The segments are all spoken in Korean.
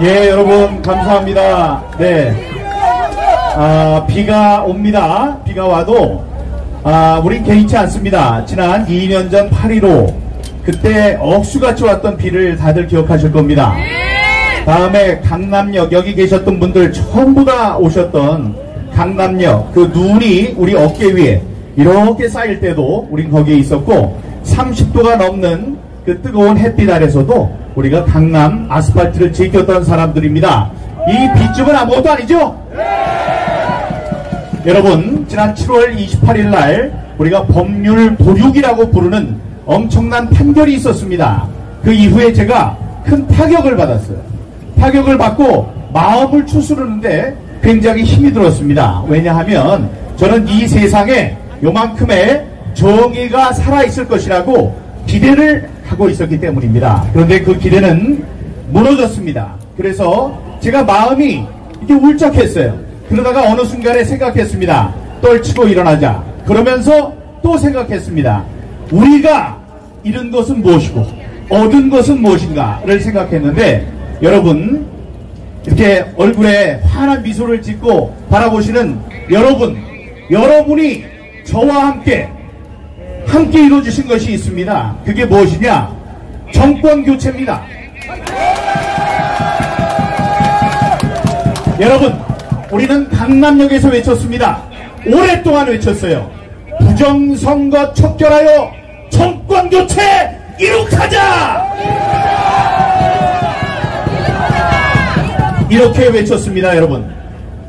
예, 여러분 감사합니다. 네, 비가 옵니다. 비가 와도 우린 개의치 않습니다. 지난 2년 전 8.15 그때 억수같이 왔던 비를 다들 기억하실 겁니다. 다음에 강남역, 여기 계셨던 분들 전부 다 오셨던 강남역, 그 눈이 우리 어깨 위에 이렇게 쌓일 때도 우린 거기에 있었고, 30도가 넘는 그 뜨거운 햇빛 아래서도 우리가 강남 아스팔트를 지켰던 사람들입니다. 이 빗줄은 아무것도 아니죠? 여러분, 지난 7월 28일 날 우리가 법률 도륙이라고 부르는 엄청난 판결이 있었습니다. 그 이후에 제가 큰 타격을 받았어요. 타격을 받고 마음을 추스르는데 굉장히 힘이 들었습니다. 왜냐하면 저는 이 세상에 요만큼의 정의가 살아있을 것이라고 기대를 하고 있었기 때문입니다. 그런데 그 기대는 무너졌습니다. 그래서 제가 마음이 이렇게 울적했어요. 그러다가 어느 순간에 생각했습니다. 떨치고 일어나자. 그러면서 또 생각했습니다. 우리가 잃은 것은 무엇이고 얻은 것은 무엇인가를 생각했는데, 여러분, 이렇게 얼굴에 환한 미소를 짓고 바라보시는 여러분이 저와 함께 이루어주신 것이 있습니다. 그게 무엇이냐? 정권 교체입니다. 여러분, 우리는 강남역에서 외쳤습니다. 오랫동안 외쳤어요. 부정선거 척결하여 정권 교체 이룩하자! 이렇게 외쳤습니다, 여러분.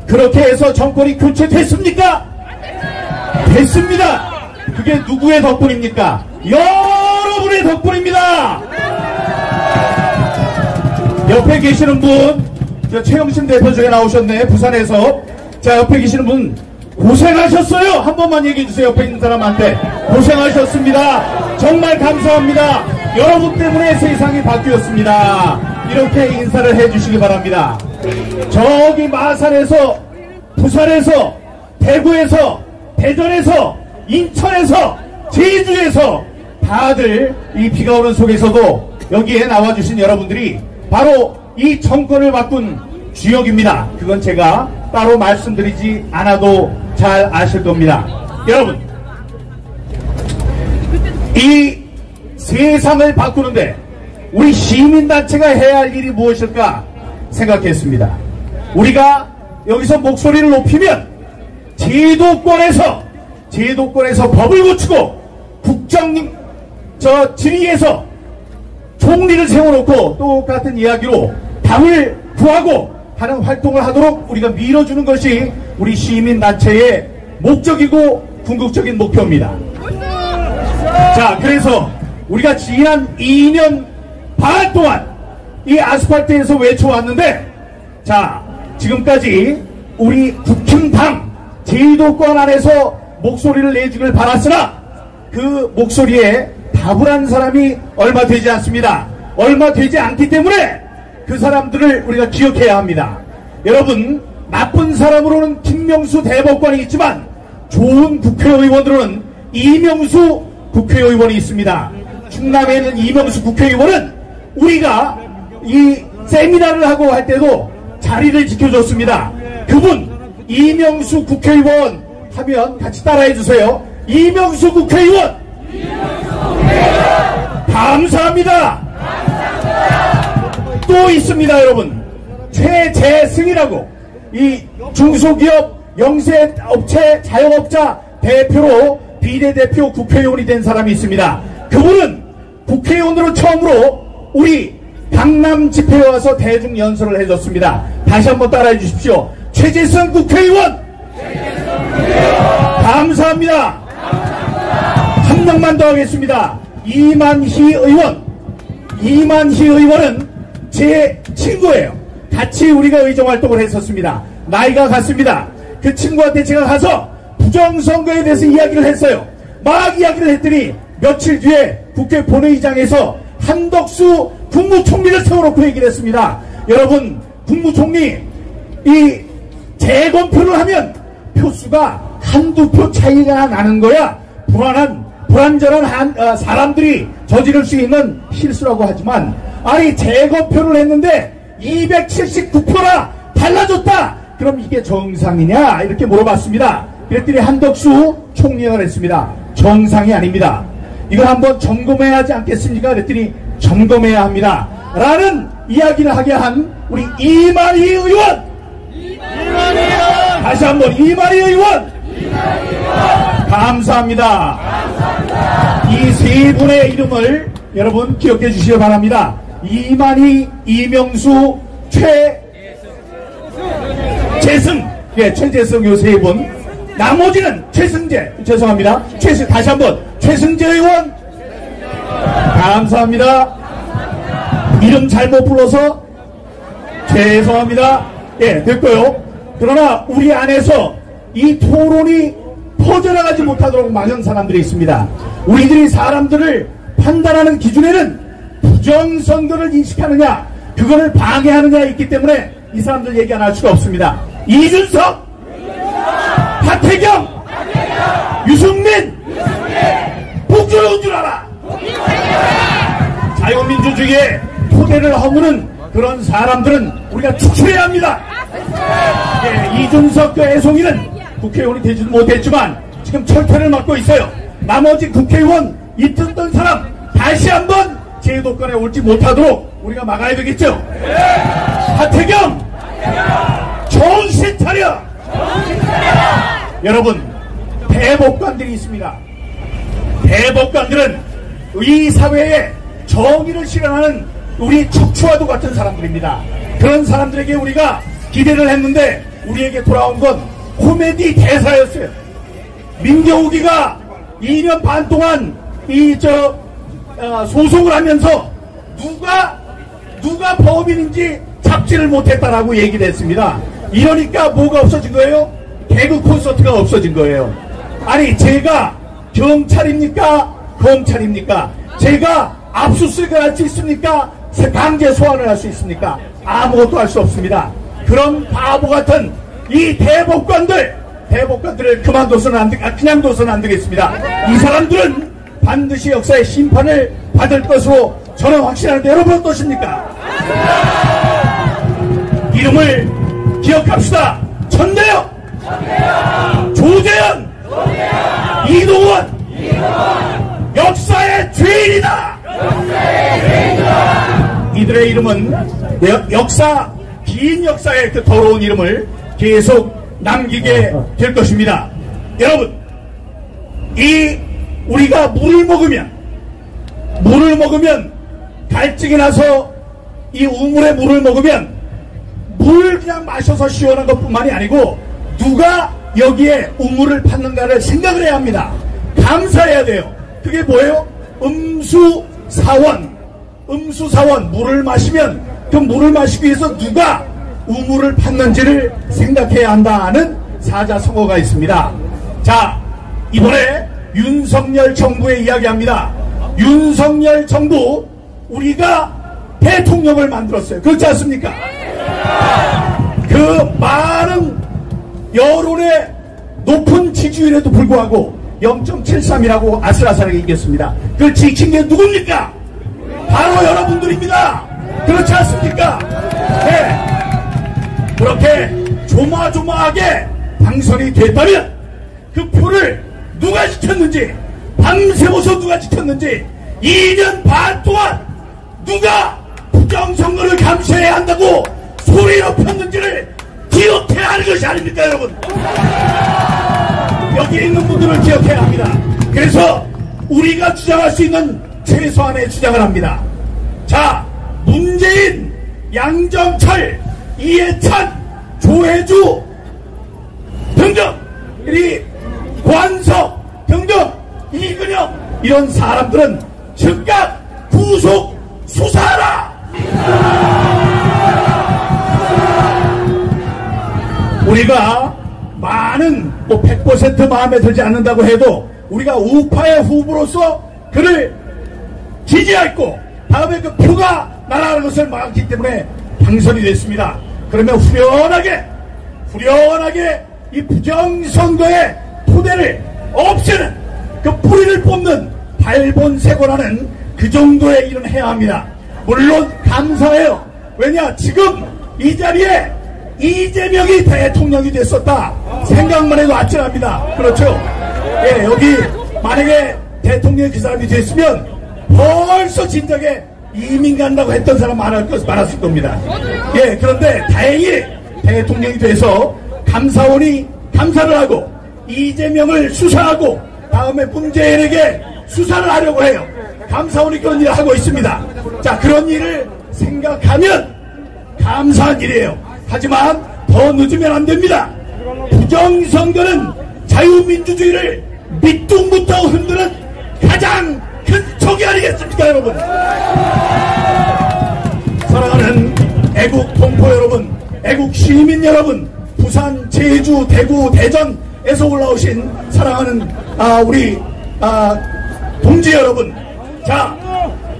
그렇게 해서 정권이 교체됐습니까? 됐습니다. 그게 누구의 덕분입니까? 여러분의 덕분입니다. 옆에 계시는 분, 최영신 대표 중에 나오셨네, 부산에서. 자, 옆에 계시는 분 고생하셨어요. 한 번만 얘기해주세요. 옆에 있는 사람한테. 고생하셨습니다. 정말 감사합니다. 여러분 때문에 세상이 바뀌었습니다. 이렇게 인사를 해주시기 바랍니다. 저기 마산에서, 부산에서, 대구에서, 대전에서, 인천에서, 제주에서 다들 이 비가 오는 속에서도 여기에 나와주신 여러분들이 바로 이 정권을 바꾼 주역입니다. 그건 제가 따로 말씀드리지 않아도 잘 아실 겁니다. 여러분, 이 세상을 바꾸는데 우리 시민단체가 해야 할 일이 무엇일까 생각했습니다. 우리가 여기서 목소리를 높이면 제도권에서 법을 고치고 지리에서 총리를 세워놓고 똑같은 이야기로 당을 구하고 하는 활동을 하도록 우리가 밀어주는 것이 우리 시민단체의 목적이고 궁극적인 목표입니다. 자, 그래서 우리가 지난 2년 반 동안 이 아스팔트에서 외쳐왔는데, 자, 지금까지 우리 국힘당 제도권 안에서 목소리를 내주길 바랐으나 그 목소리에 답을 한 사람이 얼마 되지 않습니다. 얼마 되지 않기 때문에 그 사람들을 우리가 기억해야 합니다. 여러분, 나쁜 사람으로는 김명수 대법관이 있지만 좋은 국회의원으로는 이명수 국회의원이 있습니다. 충남에 있는 이명수 국회의원은 우리가 이 세미나를 하고 할 때도 자리를 지켜줬습니다. 그분 이명수 국회의원 하면 같이 따라해 주세요. 이명수 국회의원! 감사합니다. 또 있습니다, 여러분. 최재승이라고 이 중소기업 영세업체 자영업자 대표로 비례대표 국회의원이 된 사람이 있습니다. 그분은 국회의원으로 처음으로 우리 강남 집회에 와서 대중연설을 해줬습니다. 다시 한번 따라해 주십시오. 최재승 국회의원! 감사합니다. 한 명만 더 하겠습니다. 이만희 의원은 제 친구예요. 같이 우리가 의정활동을 했었습니다. 나이가 같습니다. 그 친구한테 제가 가서 부정선거에 대해서 이야기를 했어요. 막 이야기를 했더니 며칠 뒤에 국회 본회의장에서 한덕수 국무총리를 세워놓고 얘기를 했습니다. 여러분, 국무총리 이 재검표를 하면 표수가 한두 표 차이가 나는 거야 불완전한 사람들이 저지를 수 있는 실수라고 하지만, 아니 재검표를 했는데 279표나 달라졌다. 그럼 이게 정상이냐? 이렇게 물어봤습니다. 그랬더니 한덕수 총리가 그랬습니다. 정상이 아닙니다. 이걸 한번 점검해야 하지 않겠습니까? 그랬더니 점검해야 합니다. 라는 이야기를 하게 한 우리 이만희 의원! 다시 한번 이만희 의원! 감사합니다. 이 세 분의 이름을 여러분 기억해 주시기 바랍니다. 이만희, 이명수, 최재승, 예, 최재승 요 세 분. 나머지는 최승재, 죄송합니다. 다시 한번 최승재 의원. 감사합니다. 이름 잘못 불러서 죄송합니다. 예, 됐고요. 그러나 우리 안에서 이 토론이 퍼져나가지 못하도록 막은 사람들이 있습니다. 우리들이 사람들을 판단하는 기준에는 부정선거를 인식하느냐, 그거를 방해하느냐 있기 때문에 이 사람들 얘기 안 할 수가 없습니다. 이준석, 하태경, 유승민, 복주로운 줄 알아. 자유민주주의의 토대를 허무는 그런 사람들은 우리가 축출해야 합니다. 예, 이준석 그 애송이는 국회의원이 되지도 못했지만 지금 철퇴를 맡고 있어요. 나머지 국회의원 있던 사람 다시 한번 제도권에 올지 못하도록 우리가 막아야 되겠죠. 하태경, 정신 차려. 여러분, 대법관들이 있습니다. 대법관들은 이 사회에 정의를 실현하는 우리 척추와도 같은 사람들입니다. 그런 사람들에게 우리가 기대를 했는데 우리에게 돌아온 건 코미디 대사였어요. 민경욱이가 2년 반 동안 소송을 하면서 누가 법인인지 잡지를 못했다라고 얘기를 했습니다. 이러니까 뭐가 없어진 거예요? 개그 콘서트가 없어진 거예요. 아니, 제가 경찰입니까? 검찰입니까? 제가 압수수색을 할 수 있습니까? 강제 소환을 할 수 있습니까? 아무것도 할 수 없습니다. 그런 바보 같은 이 대법관들을 그냥 둬서는 안 되겠습니다. 이 사람들은 반드시 역사의 심판을 받을 것으로 저는 확신하는데 여러분 어떠십니까? 이름을 기억합시다. 전대엽, 조재현, 이동원, 역사의 죄인이다. 이들의 이름은 긴 역사의 그 더러운 이름을 계속 남기게 될 것입니다. 여러분, 우리가 물을 먹으면 갈증이 나서 이 우물에 물을 먹으면 물 그냥 마셔서 시원한 것뿐만이 아니고 누가 여기에 우물을 팠는가를 생각을 해야 합니다. 감사해야 돼요. 그게 뭐예요? 음수사원. 물을 마시면 그 물을 마시기 위해서 누가 우물을 팠는지를 생각해야 한다는 사자성어가 있습니다. 자, 이번에 윤석열 정부에 이야기합니다. 윤석열 정부, 우리가 대통령을 만들었어요. 그렇지 않습니까? 그 많은 여론의 높은 지지율에도 불구하고 0.73이라고 아슬아슬하게 이겼습니다. 그걸 지킨 게 누굽니까? 바로 여러분들입니다. 그렇지 않습니까? 네. 그렇게 조마조마하게 당선이 됐다면 그 표를 누가 지켰는지, 밤새워서 누가 지켰는지, 2년 반 동안 누가 부정선거를 감시해야 한다고 소리로 폈는지를 기억해야 하는 것이 아닙니까, 여러분? 여기 있는 분들을 기억해야 합니다. 그래서 우리가 주장할 수 있는 최소한의 주장을 합니다. 자, 문재인, 양정철, 이해찬, 조혜주 등등, 관석 등등, 이근영, 이런 사람들은 즉각 구속 수사하라! 우리가 많은 100% 마음에 들지 않는다고 해도 우리가 우파의 후보로서 그를 지지했고 다음에 그 표가 날아가는 것을 막았기 때문에 당선이 됐습니다. 그러면 후련하게 이 부정선거의 토대를 없애는 그 뿌리를 뽑는 발본색원하는 그 정도의 일은 해야 합니다. 물론 감사해요. 왜냐, 지금 이 자리에 이재명이 대통령이 됐었다 생각만 해도 아찔합니다. 그렇죠? 예, 여기 만약에 대통령이 그 사람이 됐으면 벌써 진작에 이민 간다고 했던 사람 많았을 겁니다. 예, 그런데 다행히 대통령이 돼서 감사원이 감사를 하고 이재명을 수사하고 다음에 문재인에게 수사를 하려고 해요. 감사원이 그런 일을 하고 있습니다. 자, 그런 일을 생각하면 감사한 일이에요. 하지만 더 늦으면 안 됩니다. 부정선거는 자유민주주의를 밑둥부터 흔드는 가장 큰 적이 아니겠습니까, 여러분? 사랑하는 애국 동포 여러분, 애국 시민 여러분, 부산, 제주, 대구, 대전에서 올라오신 사랑하는 우리 동지 여러분, 자,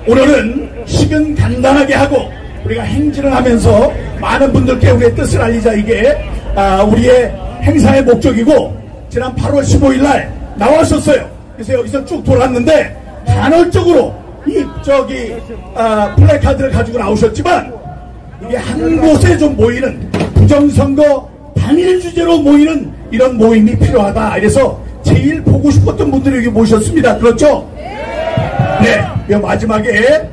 오늘은 식은 간단하게 하고 우리가 행진을 하면서 많은 분들께 우리의 뜻을 알리자, 이게 우리의 행사의 목적이고, 지난 8월 15일 날 나왔었어요. 그래서 여기서 쭉 돌았는데 간헐적으로 이 플래카드를 가지고 나오셨지만, 이게 한 곳에 좀 모이는, 부정선거 단일 주제로 모이는 이런 모임이 필요하다. 이래서 제일 보고 싶었던 분들이 여기 모셨습니다. 그렇죠? 네. 마지막에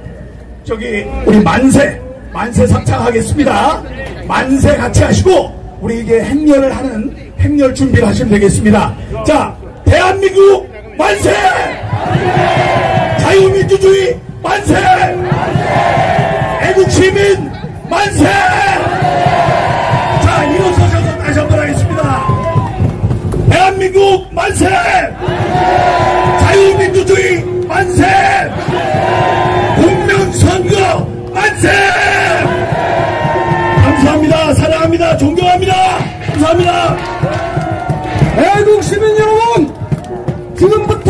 우리 만세 상창하겠습니다. 만세 같이 하시고 우리 이게 행렬을 하는 행렬 준비를 하시면 되겠습니다. 자, 대한민국 만세! 자유민주주의 만세! 애국시민 만세! 자, 일어서셔서 다시 한번 하겠습니다. 대한민국 만세! 자유민주주의 만세! 공명선거 만세! 감사합니다. 사랑합니다. 존경합니다. 감사합니다. 애국시민 여러분!